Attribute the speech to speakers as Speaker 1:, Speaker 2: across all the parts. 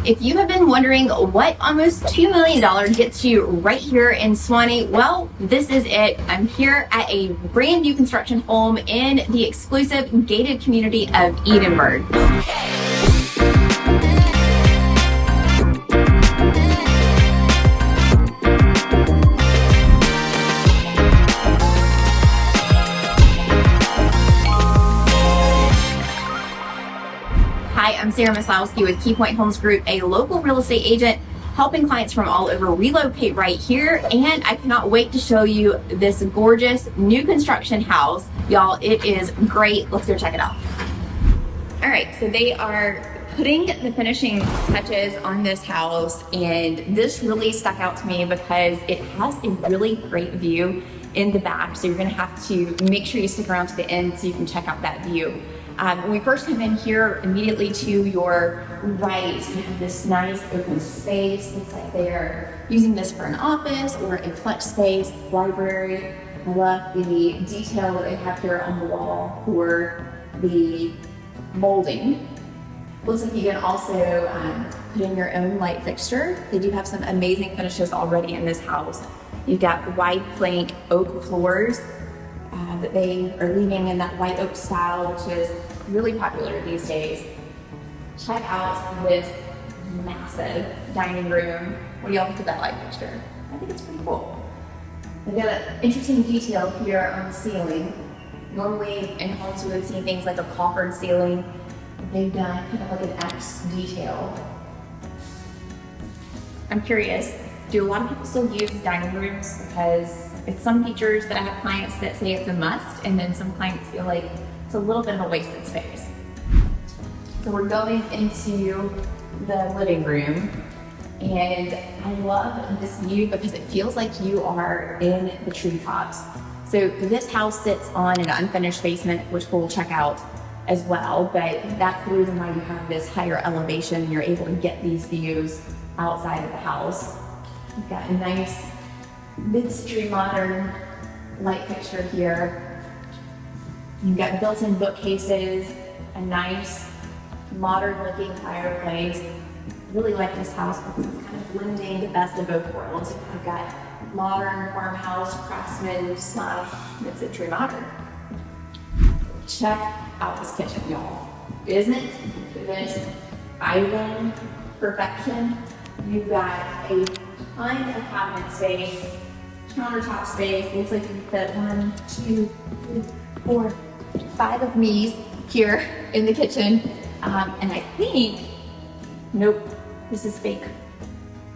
Speaker 1: If you have been wondering what almost $2 million gets you right here in Suwanee, well, this is it. I'm here at a brand new construction home in the exclusive gated community of Edinburgh. Hi, I'm Sarah Maslowski with KeyPoint Homes Group, a local real estate agent helping clients from all over relocate right here. And I cannot wait to show you this gorgeous new construction house. Y'all, it is great. Let's go check it out. All right, so they are putting the finishing touches on this house, and this really stuck out to me because it has a really great view in the back. So you're gonna have to make sure you stick around to the end so you can check out that view. When we first come in here, immediately to your right, you have this nice open space. Looks like they're using this for an office or a flex space, library. I love the detail that they have here on the wall for the molding. Looks like you can also put in your own light fixture. They do have some amazing finishes already in this house. You've got wide plank oak floors that they are leaving in that white oak style, which is really popular these days. Check out this massive dining room. What do y'all think of that light fixture? I think it's pretty cool. They've got an interesting detail here on the ceiling. Normally in homes we would see things like a coffered ceiling. They've done kind of like an X detail. I'm curious, do a lot of people still use dining rooms? Because it's some features that I have clients that say it's a must, and then some clients feel like it's a little bit of a wasted space. So we're going into the living room, and I love this view because it feels like you are in the treetops. So this house sits on an unfinished basement, which we'll check out as well, but that's the reason why you have this higher elevation and you're able to get these views outside of the house. You've got a nice mid-century modern light fixture here. You've got built-in bookcases, a nice modern-looking fireplace. I really like this house because it's kind of blending the best of both worlds. You've got modern farmhouse, craftsman / mid-century modern. Check out this kitchen, y'all. Isn't this island perfection? You've got a ton of cabinet space, countertop space. Looks like you can fit 1, 2, 3, 4, 5 of me's here in the kitchen. And I think, nope, this is fake.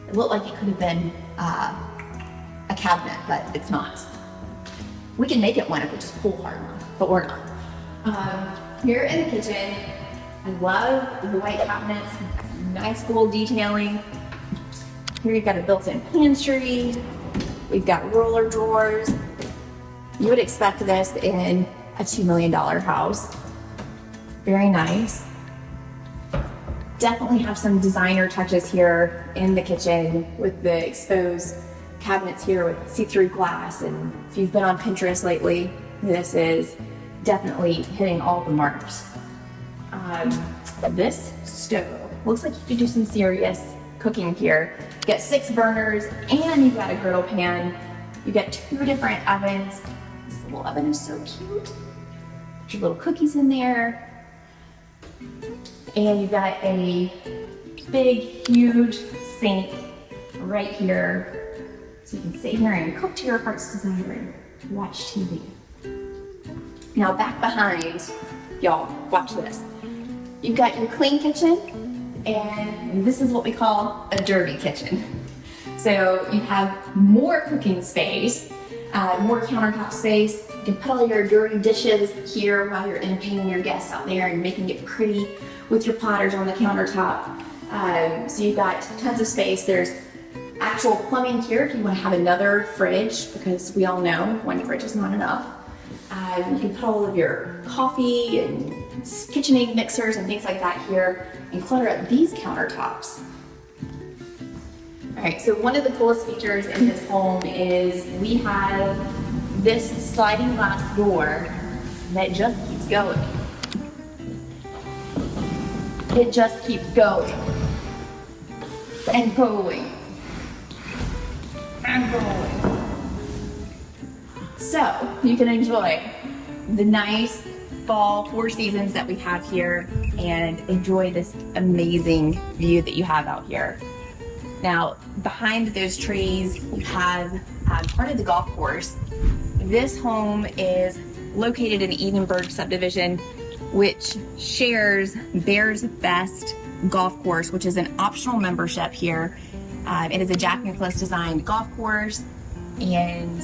Speaker 1: It looked like it could have been a cabinet, but it's not. We can make it one if we just pull hard enough, but we're not. Here in the kitchen, I love the white cabinets, nice gold detailing. Here you've got a built-in pantry. We've got roller drawers. You would expect this in a $2 million house. Very nice. Definitely have some designer touches here in the kitchen with the exposed cabinets here with see-through glass. And if you've been on Pinterest lately, this is definitely hitting all the marks. This stove looks like you could do some serious cooking here. You've got 6 burners and you've got a griddle pan. You've got 2 different ovens. This little oven is so cute. Put your little cookies in there. And you've got a big, huge sink right here. So you can sit here and cook to your heart's desire and watch TV. Now back behind, y'all, watch this. You've got your clean kitchen, and this is what we call a dirty kitchen. So you have more cooking space, more countertop space. You can put all your dirty dishes here while you're entertaining your guests out there and making it pretty with your platters on the countertop. So you've got tons of space. There's actual plumbing here if you want to have another fridge, because we all know one fridge is not enough. You can put all of your coffee and KitchenAid mixers and things like that here and clutter up these countertops. All right, so one of the coolest features in this home is we have this sliding glass door that just keeps going. It just keeps going. and going and going. So you can enjoy the nice fall 4 seasons that we have here and enjoy this amazing view that you have out here. Now, behind those trees, you have part of the golf course. This home is located in Edinburgh subdivision, which shares Bears Best Golf Course, which is an optional membership here. It is a Jack Nicklaus designed golf course, and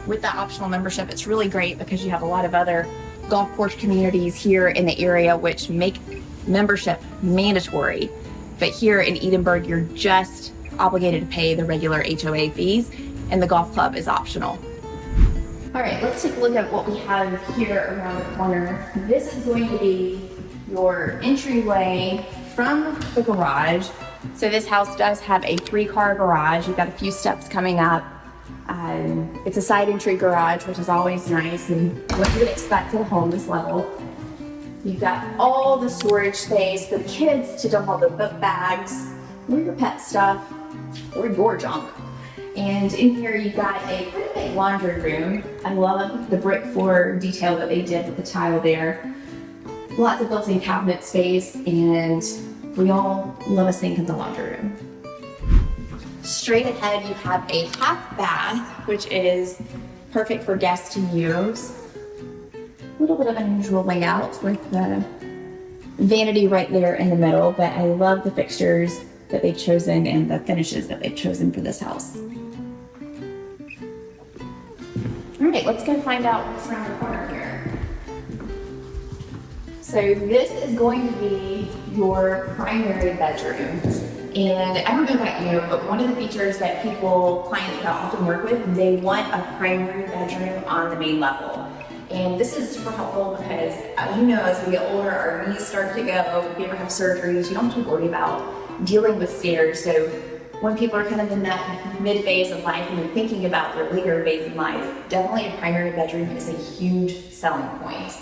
Speaker 1: with that optional membership, it's really great because you have a lot of other golf course communities here in the area which make membership mandatory. But here in Edinburgh, you're just obligated to pay the regular HOA fees, and the golf club is optional. All right, let's take a look at what we have here around the corner. This is going to be your entryway from the garage. So this house does have a 3-car garage. You've got a few steps coming up. It's a side entry garage, which is always nice and what you would expect at a home this level. You've got all the storage space for the kids to dump all the book bags, or your pet stuff, or your junk. And in here you've got a pretty big laundry room. I love the brick floor detail that they did with the tile there. Lots of built-in cabinet space, and we all love a sink in the laundry room. Straight ahead, you have a half bath, which is perfect for guests to use. A little bit of an unusual layout with the vanity right there in the middle, but I love the fixtures that they've chosen and the finishes that they've chosen for this house. All right, let's go find out what's around the corner here. So this is going to be your primary bedroom. And I don't know about you, but one of the features that clients that I often work with, they want a primary bedroom on the main level. And this is super helpful because, as you know, as we get older, our knees start to go. If you ever have surgeries, you don't have to worry about dealing with stairs. So when people are kind of in that mid phase of life and they're thinking about their later phase in life, definitely a primary bedroom is a huge selling point.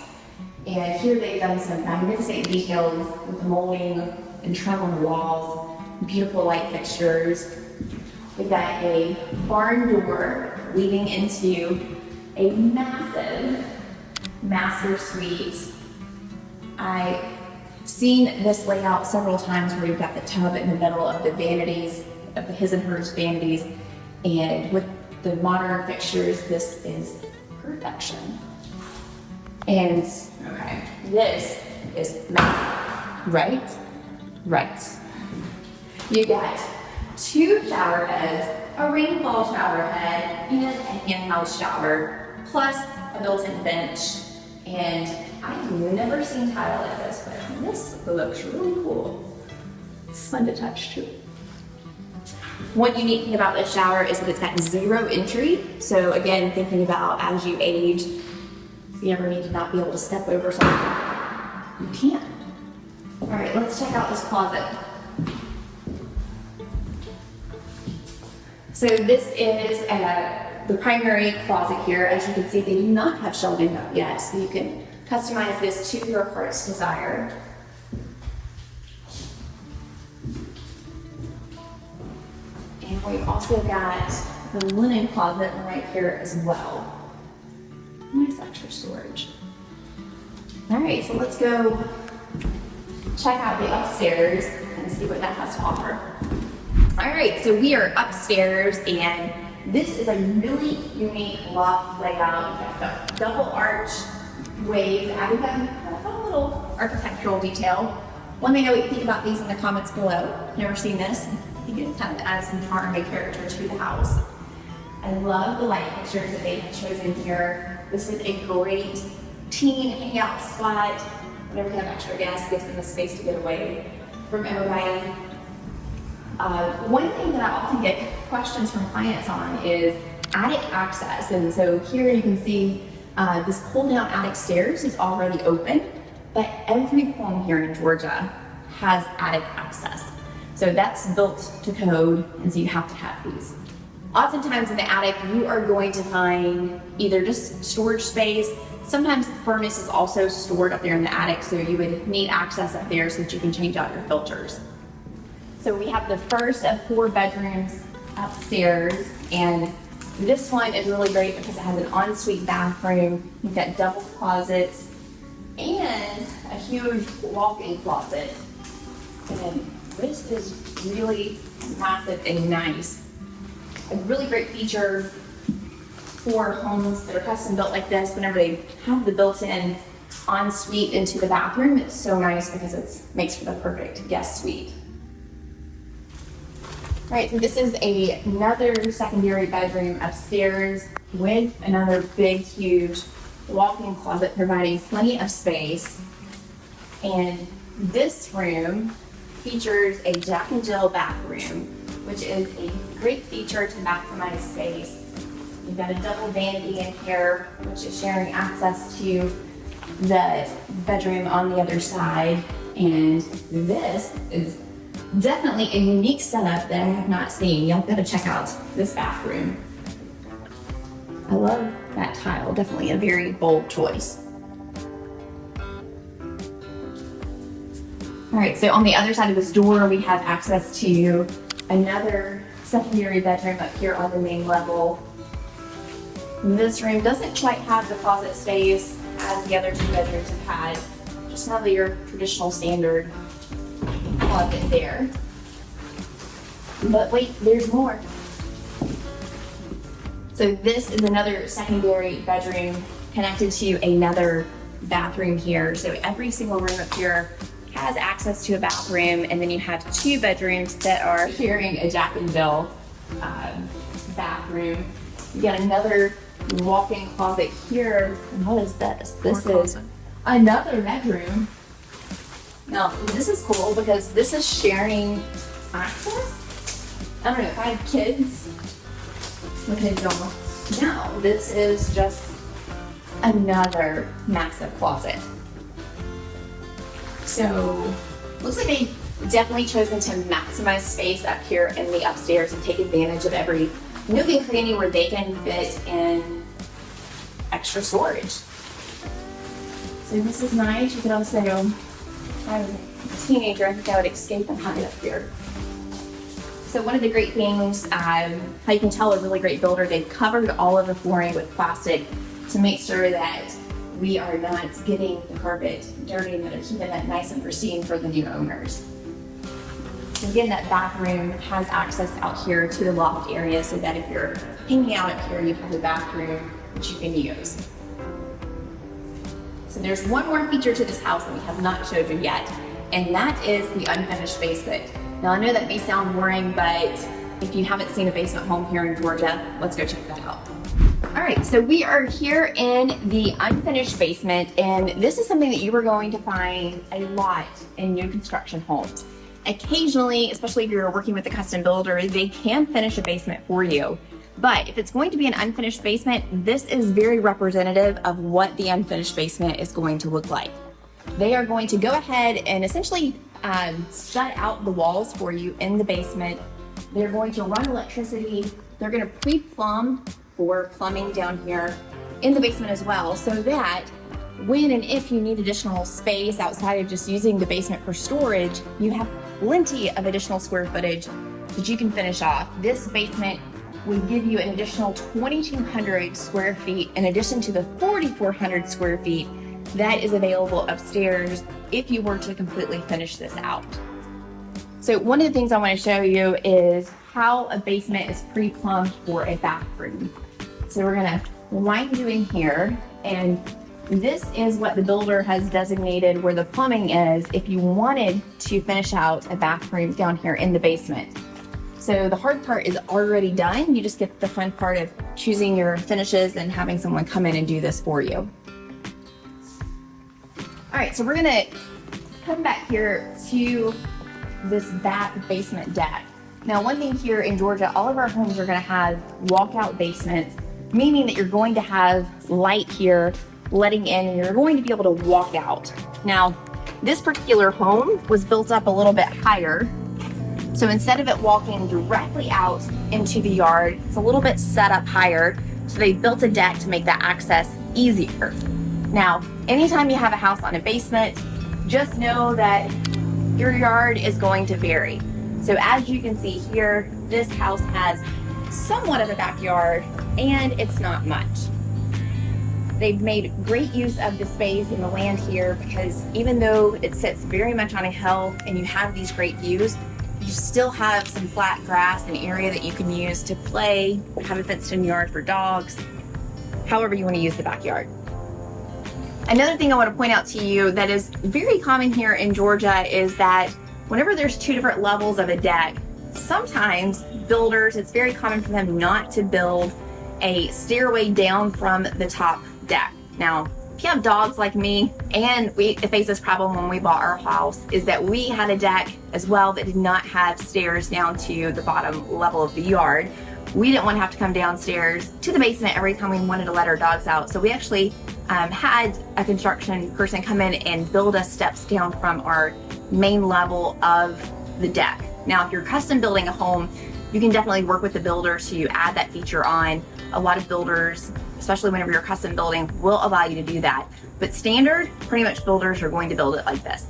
Speaker 1: And here they've done some magnificent details with the molding and trim on the walls. Beautiful light fixtures. We've got a barn door leading into a massive master suite. I've seen this layout several times where you've got the tub in the middle of the vanities, of the his and hers vanities, and with the modern fixtures, this is perfection. And okay, this is massive, right? Right. You got 2 shower heads, a rainfall shower head, and a handheld shower, plus a built-in bench. And I've never seen tile like this, but this looks really cool. It's fun to touch too. One unique thing about this shower is that it's got 0 entry. So again, thinking about as you age, if you ever need to not be able to step over something, you can. All right, let's check out this closet. So this is the primary closet here. As you can see, they do not have shelving up yet, so you can customize this to your heart's desire. And we've also got the linen closet right here as well. Nice extra storage. All right, so let's go check out the upstairs and see what that has to offer. All right, so we are upstairs, and this is a really unique loft layout. We've got double arch ways, adding that a little architectural detail. Let me know what you think about these in the comments below. Never seen this. I think it kind of adds some charm and character to the house. I love the light fixtures that they have chosen here. This is a great teen hangout spot. Whenever you have extra guests, gives them the space to get away from everybody. One thing that I often get questions from clients on is attic access. And so here you can see this pull down attic stairs is already open, but every home here in Georgia has attic access. So that's built to code, and so you have to have these. Oftentimes in the attic, you are going to find either just storage space. Sometimes the furnace is also stored up there in the attic, so you would need access up there so that you can change out your filters. So we have the first of 4 bedrooms upstairs, and this one is really great because it has an ensuite bathroom. You've got double closets and a huge walk-in closet. And this is really massive and nice. A really great feature for homes that are custom built like this. Whenever they have the built-in ensuite into the bathroom, it's so nice because it makes for the perfect guest suite. All right, so this is another secondary bedroom upstairs with another big, huge walk-in closet providing plenty of space. And this room features a Jack and Jill bathroom, which is a great feature to maximize space. You've got a double vanity in here, which is sharing access to the bedroom on the other side. And this is definitely a unique setup that I have not seen. Y'all gotta check out this bathroom. I love that tile, definitely a very bold choice. All right, so on the other side of this door, we have access to another secondary bedroom up here on the main level. This room doesn't quite have the closet space as the other 2 bedrooms have had. Just have your traditional standard closet there. But wait, there's more. So this is another secondary bedroom connected to another bathroom here. So every single room up here has access to a bathroom, and then you have 2 bedrooms that are sharing a Jack and Jill bathroom. You got another walk-in closet here. And what is this? This is another bedroom. Now, this is cool because this is sharing access. I don't know if I have kids. Okay, don't. No, this is just another massive closet. So, looks like they've definitely chosen to maximize space up here in the upstairs and take advantage of every nook and cranny where they can fit in extra storage. So this is nice. You could also, if I was a teenager, I think I would escape and hide up here. So one of the great things, how you can tell a really great builder, they've covered all of the flooring with plastic to make sure that we are not getting the carpet dirty and that are keeping that nice and pristine for the new owners. So again, that bathroom has access out here to the loft area so that if you're hanging out up here, you have a bathroom that you can use. So there's one more feature to this house that we have not showed you yet, and that is the unfinished basement. Now I know that may sound boring, but if you haven't seen a basement home here in Georgia, let's go check that out. All right, so we are here in the unfinished basement, and this is something that you are going to find a lot in new construction homes. Occasionally, especially if you're working with a custom builder, they can finish a basement for you. But if it's going to be an unfinished basement, this is very representative of what the unfinished basement is going to look like. They are going to go ahead and essentially shut out the walls for you in the basement. They're going to run electricity. They're going to pre-plumb for plumbing down here in the basement as well, so that when and if you need additional space outside of just using the basement for storage, you have plenty of additional square footage that you can finish off. This basement would give you an additional 2,200 square feet in addition to the 4,400 square feet that is available upstairs if you were to completely finish this out. So one of the things I want to show you is how a basement is pre-plumbed for a bathroom. So we're going to wind you in here, and this is what the builder has designated where the plumbing is if you wanted to finish out a bathroom down here in the basement. So the hard part is already done. You just get the fun part of choosing your finishes and having someone come in and do this for you. All right, so we're gonna come back here to this back basement deck. Now, one thing here in Georgia, all of our homes are gonna have walkout basements, meaning that you're going to have light here letting in and you're going to be able to walk out. Now, this particular home was built up a little bit higher. So instead of it walking directly out into the yard, it's a little bit set up higher. So they built a deck to make that access easier. Now, anytime you have a house on a basement, just know that your yard is going to vary. So as you can see here, this house has somewhat of a backyard, and it's not much. They've made great use of the space and the land here, because even though it sits very much on a hill and you have these great views, you still have some flat grass and area that you can use to play, have a fenced-in yard for dogs, however you want to use the backyard. Another thing I want to point out to you that is very common here in Georgia is that whenever there's two different levels of a deck, sometimes builders, it's very common for them not to build a stairway down from the top deck. Now, if you have dogs like me, and we faced this problem when we bought our house, is that we had a deck as well that did not have stairs down to the bottom level of the yard. We didn't want to have to come downstairs to the basement every time we wanted to let our dogs out. So we actually had a construction person come in and build us steps down from our main level of the deck. Now, if you're custom building a home, you can definitely work with the builder to add that feature on. A lot of builders, especially whenever you're custom building, will allow you to do that. But standard, pretty much builders are going to build it like this.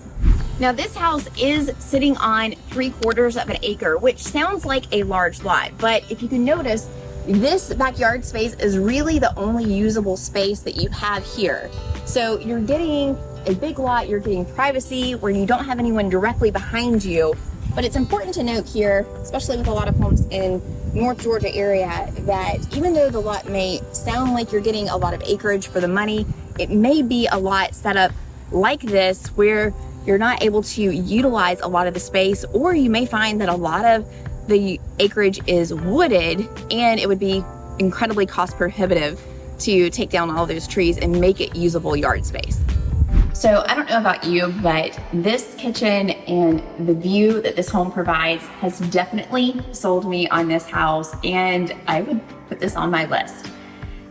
Speaker 1: Now, this house is sitting on 3/4 of an acre, which sounds like a large lot, but if you can notice, this backyard space is really the only usable space that you have here. So you're getting a big lot, you're getting privacy where you don't have anyone directly behind you. But it's important to note here, especially with a lot of homes in North Georgia area, that even though the lot may sound like you're getting a lot of acreage for the money, it may be a lot set up like this where you're not able to utilize a lot of the space, or you may find that a lot of the acreage is wooded and it would be incredibly cost prohibitive to take down all those trees and make it usable yard space. So I don't know about you, but this kitchen and the view that this home provides has definitely sold me on this house, and I would put this on my list.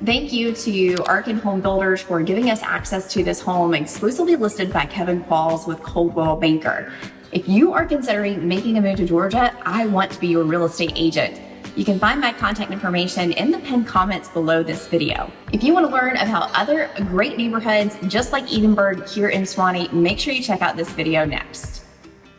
Speaker 1: Thank you to Arkan Home Builders for giving us access to this home, exclusively listed by Kevin Qualls with Coldwell Banker. If you are considering making a move to Georgia, I want to be your real estate agent. You can find my contact information in the pinned comments below this video. If you want to learn about other great neighborhoods just like Edinburgh here in Suwanee, make sure you check out this video next.